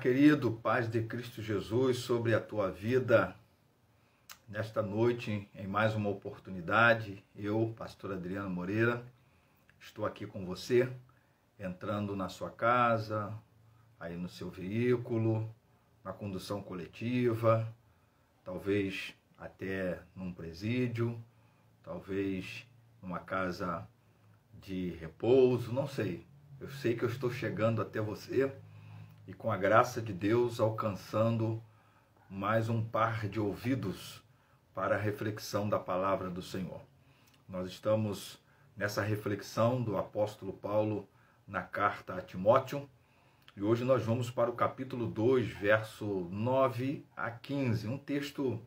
querido, paz de Cristo Jesus sobre a tua vida nesta noite, em mais uma oportunidade. Eu, pastor Adriano Moreira, estou aqui com você, entrando na sua casa, aí no seu veículo, na condução coletiva, talvez até num presídio, talvez numa casa de repouso, não sei. Eu sei que eu estou chegando até você e, com a graça de Deus, alcançando mais um par de ouvidos para a reflexão da palavra do Senhor. Nós estamos nessa reflexão do apóstolo Paulo na carta a Timóteo, e hoje nós vamos para o capítulo 2, verso 9 a 15, um texto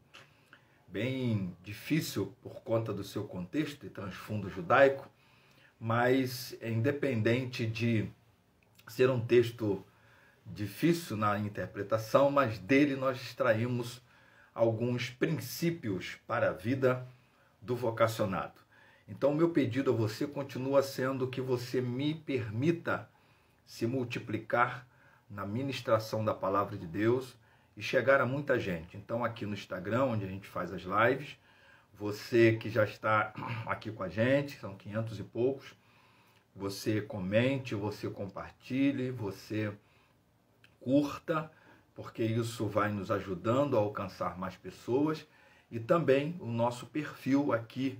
bem difícil por conta do seu contexto e transfundo judaico, mas independente de ser um texto difícil na interpretação, mas dele nós extraímos alguns princípios para a vida do vocacionado. Então, o meu pedido a você continua sendo que você me permita se multiplicar na ministração da palavra de Deus e chegar a muita gente. Então, aqui no Instagram, onde a gente faz as lives, você que já está aqui com a gente, são 500 e poucos, você comente, você compartilhe, você curta, porque isso vai nos ajudando a alcançar mais pessoas. E também o nosso perfil aqui,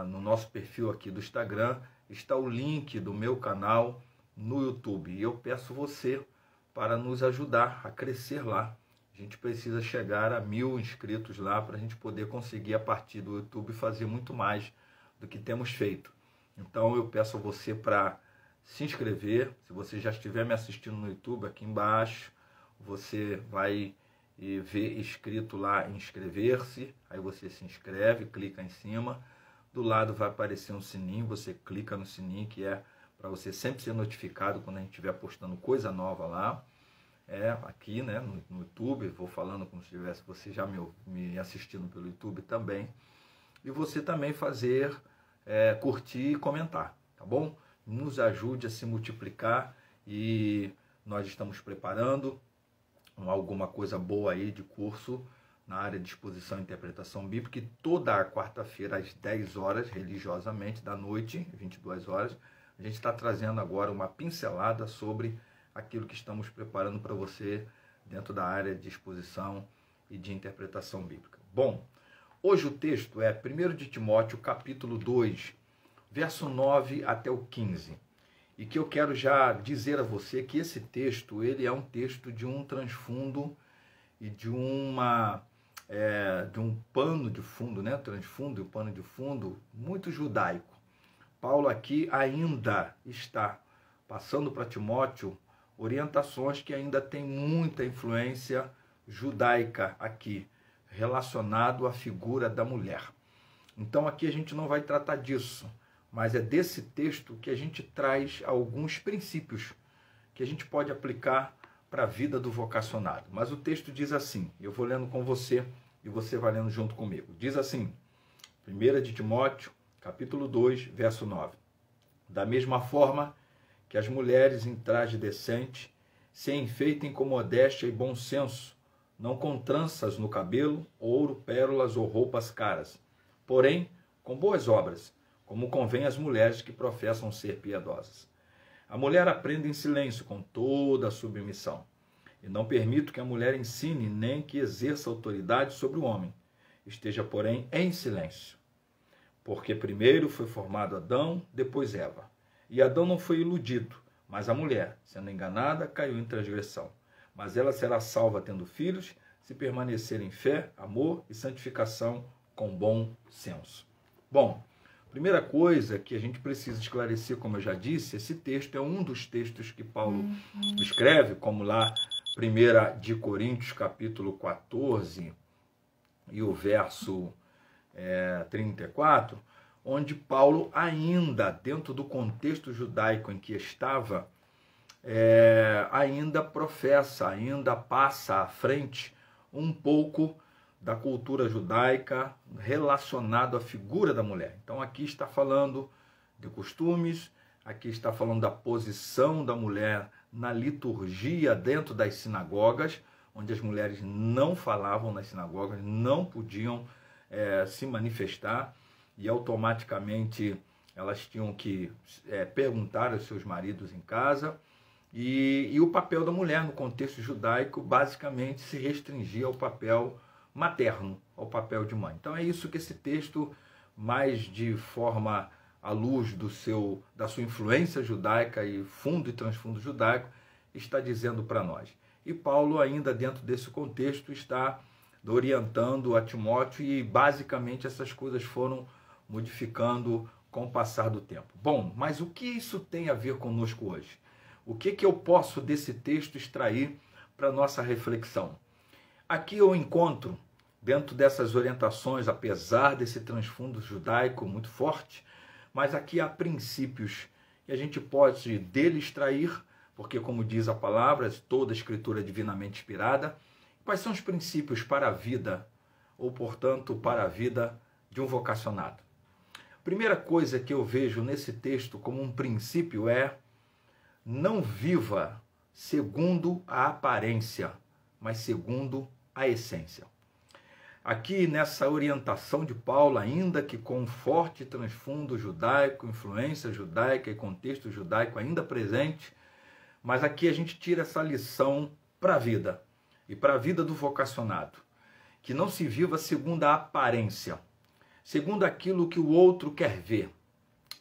no nosso perfil aqui do Instagram, está o link do meu canal no YouTube. E eu peço você para nos ajudar a crescer lá. A gente precisa chegar a 1000 inscritos lá para a gente poder conseguir, a partir do YouTube, fazer muito mais do que temos feito. Então eu peço a você para se inscrever. Se você já estiver me assistindo no YouTube, aqui embaixo você vai ver escrito lá inscrever-se, aí você se inscreve, clica em cima, do lado vai aparecer um sininho, você clica no sininho, que é para você sempre ser notificado quando a gente estiver postando coisa nova lá, aqui, né, no YouTube. Vou falando como se tivesse você já me assistindo pelo YouTube também, e você também fazer, curtir e comentar, tá bom? Nos ajude a se multiplicar, e nós estamos preparando alguma coisa boa aí de curso na área de exposição e interpretação bíblica, e toda a quarta-feira às 10 horas, religiosamente, da noite, 22 horas, a gente está trazendo agora uma pincelada sobre aquilo que estamos preparando para você dentro da área de exposição e de interpretação bíblica. Bom, hoje o texto é 1 de Timóteo, capítulo 2, verso 9 até o 15. E que eu quero já dizer a você que esse texto, ele é um texto de um transfundo e de um pano de fundo, né? Transfundo e o pano de fundo muito judaico. Paulo aqui ainda está passando para Timóteo orientações que ainda têm muita influência judaica aqui, relacionado à figura da mulher. Então aqui a gente não vai tratar disso, mas é desse texto que a gente traz alguns princípios que a gente pode aplicar para a vida do vocacionado. Mas o texto diz assim, eu vou lendo com você e você vai lendo junto comigo. Diz assim, 1 de Timóteo, capítulo 2, verso 9. Da mesma forma que as mulheres em traje decente se enfeitem com modéstia e bom senso, não com tranças no cabelo, ouro, pérolas ou roupas caras, porém com boas obras, como convém às mulheres que professam ser piedosas. A mulher aprende em silêncio, com toda a submissão. E não permito que a mulher ensine, nem que exerça autoridade sobre o homem. Esteja, porém, em silêncio. Porque primeiro foi formado Adão, depois Eva. E Adão não foi iludido, mas a mulher, sendo enganada, caiu em transgressão. Mas ela será salva tendo filhos, se permanecer em fé, amor e santificação com bom senso. Bom, primeira coisa que a gente precisa esclarecer, como eu já disse, esse texto é um dos textos que Paulo escreve, como lá 1 de Coríntios, capítulo 14, e o verso 34, onde Paulo, ainda dentro do contexto judaico em que estava, ainda professa, ainda passa à frente um pouco da cultura judaica relacionado à figura da mulher. Então aqui está falando de costumes, aqui está falando da posição da mulher na liturgia dentro das sinagogas, onde as mulheres não falavam nas sinagogas, não podiam se manifestar, e automaticamente elas tinham que perguntar aos seus maridos em casa, e o papel da mulher no contexto judaico basicamente se restringia ao papel materno, ao papel de mãe. Então é isso que esse texto, mais de forma à luz da sua influência judaica e fundo e transfundo judaico, está dizendo para nós. E Paulo, ainda dentro desse contexto, está orientando a Timóteo, e basicamente essas coisas foram modificando com o passar do tempo. Bom, mas o que isso tem a ver conosco hoje? O que eu posso desse texto extrair para a nossa reflexão? Aqui eu encontro, dentro dessas orientações, apesar desse transfundo judaico muito forte, mas aqui há princípios que a gente pode dele extrair, porque, como diz a palavra, toda a escritura é divinamente inspirada. Quais são os princípios para a vida, ou, portanto, para a vida de um vocacionado? Primeira coisa que eu vejo nesse texto como um princípio é: não viva segundo a aparência, mas segundo a essência. Aqui nessa orientação de Paulo, ainda que com um forte transfundo judaico, influência judaica e contexto judaico ainda presente, mas aqui a gente tira essa lição para a vida, e para a vida do vocacionado, que não se viva segundo a aparência, segundo aquilo que o outro quer ver,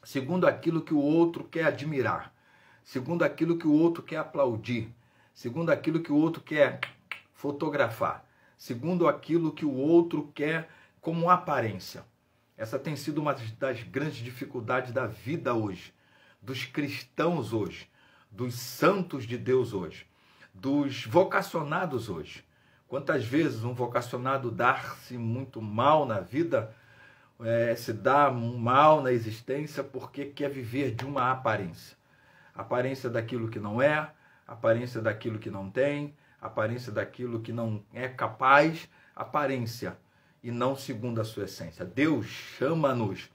segundo aquilo que o outro quer admirar, segundo aquilo que o outro quer aplaudir, segundo aquilo que o outro quer fotografar, segundo aquilo que o outro quer como aparência. Essa tem sido uma das grandes dificuldades da vida hoje, dos cristãos hoje, dos santos de Deus hoje, dos vocacionados hoje. Quantas vezes um vocacionado dá-se muito mal na vida, se dá mal na existência porque quer viver de uma aparência. Aparência daquilo que não é, aparência daquilo que não tem, aparência daquilo que não é capaz, aparência e não segundo a sua essência. Deus chama-nos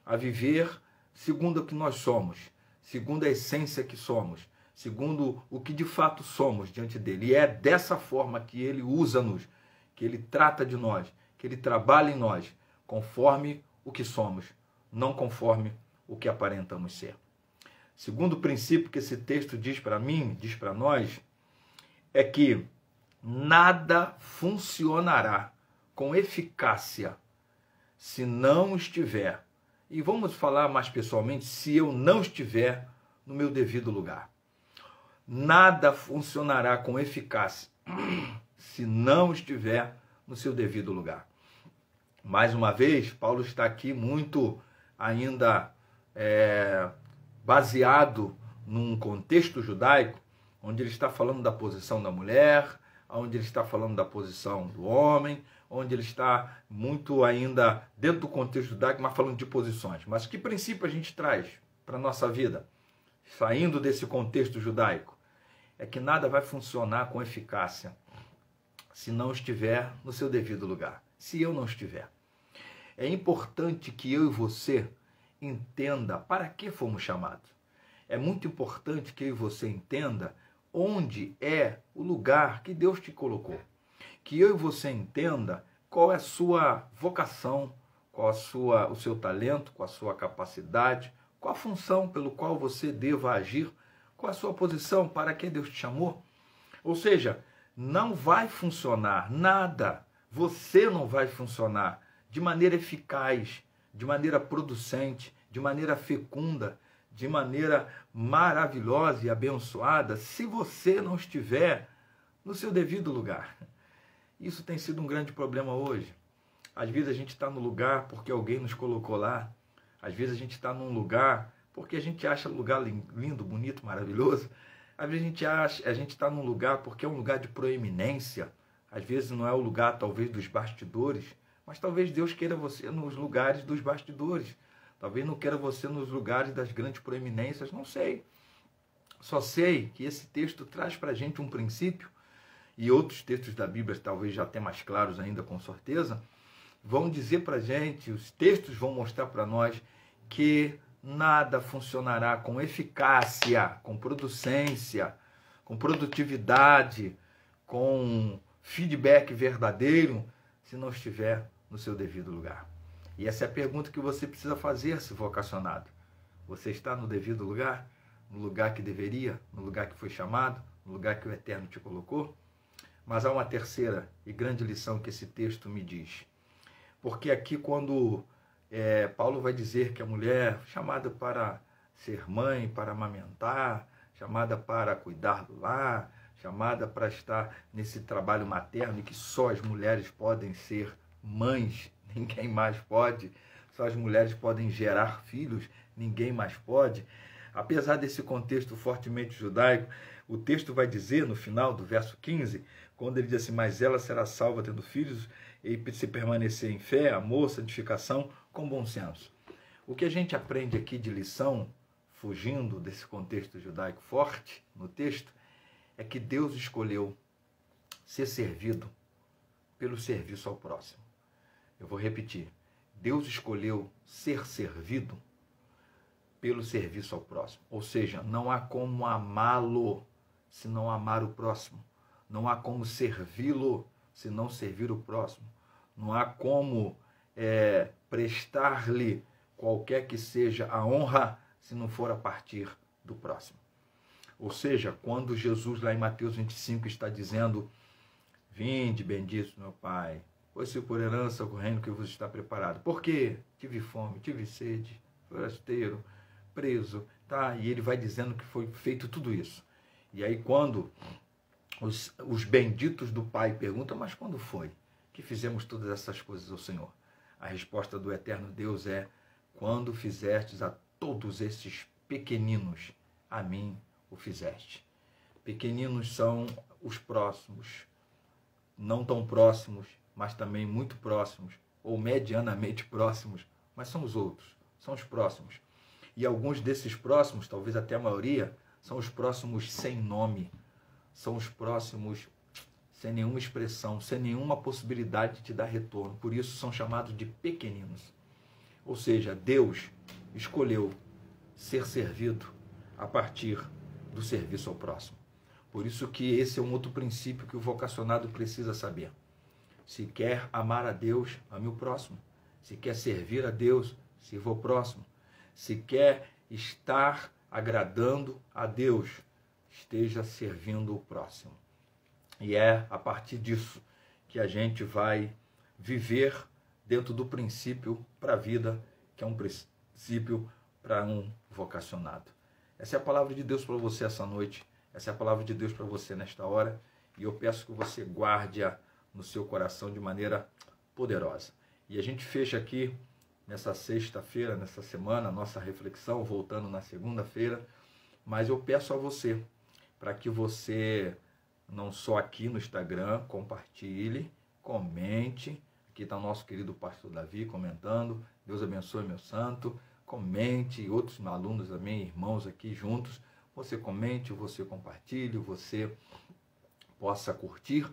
a viver segundo o que nós somos, segundo a essência que somos, segundo o que de fato somos diante dele. E é dessa forma que ele usa-nos, que ele trata de nós, que ele trabalha em nós, conforme o que somos, não conforme o que aparentamos ser. Segundo princípio que esse texto diz para mim, diz para nós, é que nada funcionará com eficácia se não estiver, e vamos falar mais pessoalmente, se eu não estiver no meu devido lugar. Nada funcionará com eficácia se não estiver no seu devido lugar. Mais uma vez, Paulo está aqui muito ainda baseado num contexto judaico, onde ele está falando da posição da mulher, onde ele está falando da posição do homem, onde ele está muito ainda dentro do contexto judaico, mas falando de posições. Mas que princípio a gente traz para a nossa vida, saindo desse contexto judaico? É que nada vai funcionar com eficácia se não estiver no seu devido lugar, se eu não estiver. É importante que eu e você entenda para que fomos chamados. É muito importante que eu e você entenda onde é o lugar que Deus te colocou. Que eu e você entenda qual é a sua vocação, qual o seu talento, qual a sua capacidade, qual a função pelo qual você deva agir, qual a sua posição, para que Deus te chamou. Ou seja, não vai funcionar nada, você não vai funcionar de maneira eficaz, de maneira producente, de maneira fecunda, de maneira maravilhosa e abençoada, se você não estiver no seu devido lugar. Isso tem sido um grande problema hoje. Às vezes a gente está no lugar porque alguém nos colocou lá. Às vezes a gente está num lugar porque a gente acha o lugar lindo, bonito, maravilhoso. Às vezes a gente está num lugar porque é um lugar de proeminência. Às vezes não é o lugar, talvez, dos bastidores, mas talvez Deus queira você nos lugares dos bastidores. Talvez não queira você nos lugares das grandes proeminências, não sei. Só sei que esse texto traz para a gente um princípio, e outros textos da Bíblia, talvez já até mais claros ainda, com certeza, vão dizer para a gente, os textos vão mostrar para nós que nada funcionará com eficácia, com producência, com produtividade, com feedback verdadeiro, se não estiver no seu devido lugar? E essa é a pergunta que você precisa fazer, se vocacionado. Você está no devido lugar? No lugar que deveria? No lugar que foi chamado? No lugar que o Eterno te colocou? Mas há uma terceira e grande lição que esse texto me diz. Porque aqui quando Paulo vai dizer que a mulher chamada para ser mãe, para amamentar, chamada para cuidar do lar, chamada para estar nesse trabalho materno e que só as mulheres podem ser mães, ninguém mais pode, só as mulheres podem gerar filhos, ninguém mais pode. Apesar desse contexto fortemente judaico, o texto vai dizer no final do verso 15, quando ele diz assim, mas ela será salva tendo filhos e se permanecer em fé, amor, santificação, com bom senso. O que a gente aprende aqui de lição, fugindo desse contexto judaico forte no texto, é que Deus escolheu ser servido pelo serviço ao próximo. Eu vou repetir. Deus escolheu ser servido pelo serviço ao próximo. Ou seja, não há como amá-lo se não amar o próximo. Não há como servi-lo se não servir o próximo. Não há como prestar-lhe qualquer que seja a honra se não for a partir do próximo. Ou seja, quando Jesus lá em Mateus 25 está dizendo, vinde, bendito meu Pai, pois-se por herança o reino que vos está preparado. Por quê? Tive fome, tive sede, forasteiro, preso, tá? E ele vai dizendo que foi feito tudo isso. E aí quando os benditos do Pai perguntam, mas quando foi que fizemos todas essas coisas ao Senhor? A resposta do eterno Deus é, quando fizestes a todos esses pequeninos, a mim o fizeste. Pequeninos são os próximos, não tão próximos, mas também muito próximos, ou medianamente próximos, mas são os outros, são os próximos. E alguns desses próximos, talvez até a maioria, são os próximos sem nome, são os próximos sem nenhuma expressão, sem nenhuma possibilidade de te dar retorno. Por isso são chamados de pequeninos. Ou seja, Deus escolheu ser servido a partir do serviço ao próximo. Por isso que esse é um outro princípio que o vocacionado precisa saber. Se quer amar a Deus, ame o próximo. Se quer servir a Deus, sirva o próximo. Se quer estar agradando a Deus, esteja servindo o próximo. E é a partir disso que a gente vai viver dentro do princípio para a vida, que é um princípio para um vocacionado. Essa é a palavra de Deus para você essa noite. Essa é a palavra de Deus para você nesta hora. E eu peço que você guarde-a no seu coração de maneira poderosa. E a gente fecha aqui nessa sexta-feira, nessa semana, a nossa reflexão, voltando na segunda-feira. Mas eu peço a você, para que você, não só aqui no Instagram, compartilhe, comente. Aqui está o nosso querido pastor Davi comentando. Deus abençoe, meu santo. Comente, e outros alunos também, irmãos aqui juntos. Você comente, você compartilhe, você possa curtir.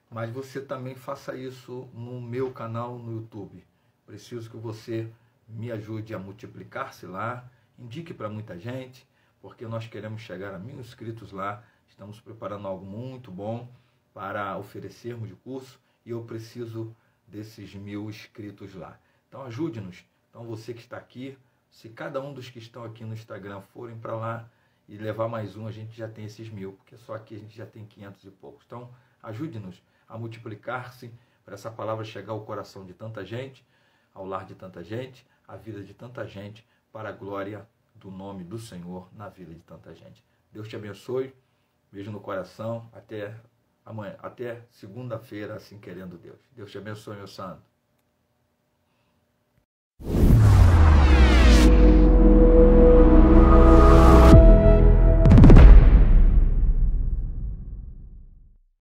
Mas você também faça isso no meu canal no YouTube. Preciso que você me ajude a multiplicar-se lá. Indique para muita gente, porque nós queremos chegar a 1000 inscritos lá. Estamos preparando algo muito bom para oferecermos de curso e eu preciso desses 1000 inscritos lá. Então ajude-nos. Então você que está aqui, se cada um dos que estão aqui no Instagram forem para lá e levar mais um, a gente já tem esses 1000, porque só aqui a gente já tem 500 e poucos. Então ajude-nos a multiplicar-se para essa palavra chegar ao coração de tanta gente, ao lar de tanta gente, à vida de tanta gente, para a glória do nome do Senhor na vida de tanta gente. Deus te abençoe, beijo no coração, até amanhã, até segunda-feira, assim querendo Deus. Deus te abençoe, meu santo.